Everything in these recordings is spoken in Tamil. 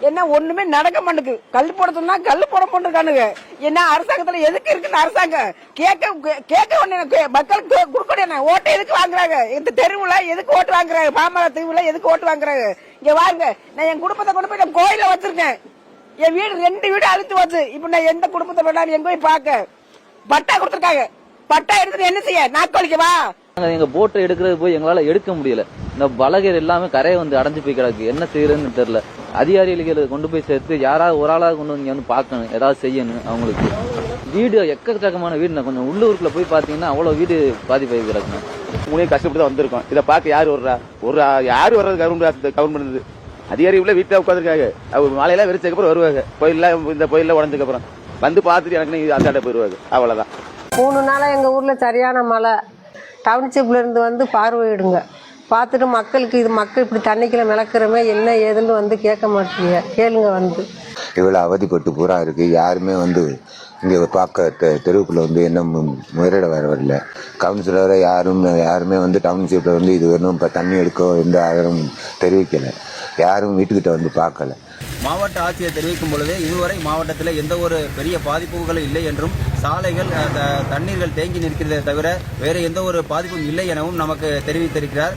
என்ன ஒண்ணுமே நடக்க மாட்டேங்குது. கல் போட சொன்னா கல் போட போட்டுருக்கானுங்க. என்ன அரசாங்கத்துல எதுக்கு இருக்குன்னு அரசாங்கம் கேட்க மக்களுக்கு கொடுக்கணும். ஓட்டை எதுக்கு வாங்குறாங்க? இந்த தெருவுல எதுக்கு ஓட்டு வாங்குறாங்க? பாமர தெருவுல எதுக்கு ஓட்டு வாங்குறாங்க? இங்க வாங்க, நான் என் குடும்பத்தை கொண்டு போய் நான் கோயில வச்சிருக்கேன். என் வீடு 2 வீடு அழுத்து வச்சு. இப்ப நான் எந்த குடும்பத்தை வேணாலும் எங்க போய் பாக்க பட்டா கொடுத்துருக்காங்க. பட்டா எடுத்துட்டு என்ன செய்ய? நாட்கொழிக்கவா? எங்க போட்டை எடுக்கிறது போய் எங்களால எடுக்க முடியல. இந்த பலகர் எல்லாமே கரையை வந்து அடைஞ்சு போய் கிடக்கு. என்ன செய்யறதுன்னு தெரியல. அதிகாரிகளை கொண்டு போய் சேர்த்து யாராவது ஒரு ஆளாவது கொண்டு வந்து வந்து பாக்கணும், ஏதாவது செய்யணும். அவங்களுக்கு வீடு எக்கச்சக்கமான வீடு. கொஞ்சம் உள்ளூருக்குள்ள போய் பாத்தீங்கன்னா அவ்வளவு வீடு பாதிப்பாகி கிடக்கணும். உங்களே கஷ்டப்பட்டு தான் வந்திருக்கோம். இதை பார்க்க யாரு யாரு வர்றது? கவர்மெண்ட் அதிகாரி உள்ள வீட்டுல உட்காந்துருக்காங்க. அவங்க மாலையெல்லாம் வெறிச்சதுக்கு அப்புறம் வருவாங்க. இந்த கோயில உடஞ்சதுக்கு அப்புறம் வந்து பார்த்துட்டு எனக்கு அந்தாண்ட போயிருவாங்க. அவ்வளவுதான். 3 நாளா எங்க ஊர்ல சரியான மழை. டவுன்ஷிப்ல இருந்து வந்து பார்வையிடுங்க. பார்த்துட்டு மக்களுக்கு மக்கள் இப்படி தண்ணிக்குள்ள மிளக்குறமே என்ன ஏதுன்னு வந்து கேட்க மாட்டீங்க. கேளுங்க வந்து. இவ்வளவு அவதிப்பட்டு பூரா இருக்கு. யாருமே வந்து இங்க பார்க்க தெருவுக்குள்ள வந்து என்ன முறையிட வரல. கவுன்சிலரை யாருமே வந்து டவுன்ஷிப்ல வந்து இது வரணும் தண்ணி எடுக்க எந்த ஆதாரம் தெரிவிக்கல. யாரும் வீட்டுக்கிட்ட வந்து பார்க்கல. மாவட்ட ஆட்சியர் தெரிவிக்கும் பொழுது இதுவரை மாவட்டத்தில் எந்த ஒரு பெரிய பாதிப்புகளும் இல்லை என்றும் சாலைகள் தண்ணீர்கள் தேங்கி நிற்கிறதே தவிர வேற எந்த ஒரு பாதிப்பும் இல்லை எனவும் நமக்கு தெரிவித்திருக்கிறார்.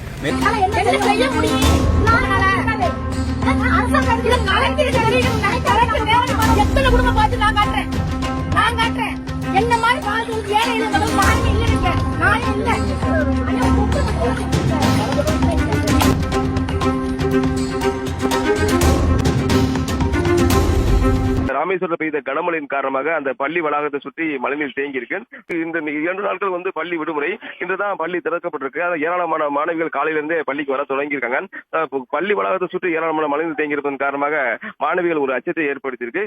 ராமேஸ்வரத்தில் பெய்த கனமழையின் காரணமாக அந்த பள்ளி வளாகத்தை சுற்றி மழைநீர் தேங்கி இருக்கு. இந்த 2 நாட்கள் வந்து பள்ளி விடுமுறை. இன்றுதான் பள்ளி திறக்கப்பட்டிருக்கு. ஏராளமான மாணவிகள் காலையிலிருந்தே பள்ளிக்கு வர தொடங்கியிருக்காங்க. பள்ளி வளாகத்தை சுற்றி ஏராளமான மழைநீர் தேங்கி இருப்பதன் காரணமாக மாணவிகள் ஒரு அச்சத்தை ஏற்படுத்தியிருக்கு.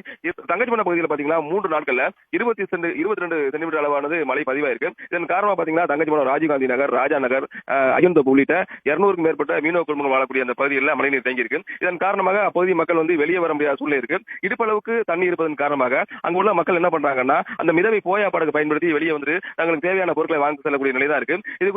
தங்கச்சிமடம் பகுதியில் பாத்தீங்கன்னா 3 நாட்கள்ல 22 சென்டிமீட்டர் அளவானது மழை பதிவாயிருக்கு. இதன் காரணமா பாத்தீங்கன்னா தங்கச்சிமடம், ராஜீவ்காந்தி நகர், ராஜா நகர், அயன்தோப்பு உள்ளிட்ட 200க்கும் மேற்பட்ட மீனவ குடும்பங்கள் வாழக்கூடிய அந்த பகுதியில் மழைநீர் தேங்கி இருக்கு. இதன் காரணமாக அப்பகுதி மக்கள் வந்து வெளியே வர முடியாத சூழ்நிலை இருக்கு. இடுப்பளவுக்கு தண்ணி இருப்பதன் காரணமாக அங்குள்ள மக்கள் என்ன பண்றாங்கன்னா அந்த மிதவை போயா படகு பயன்படுத்தி வெளியே வந்து தங்களுக்கு தேவையான பொருட்களை வாங்கி செல்லக்கூடிய நிலைதான் இருக்கு. இது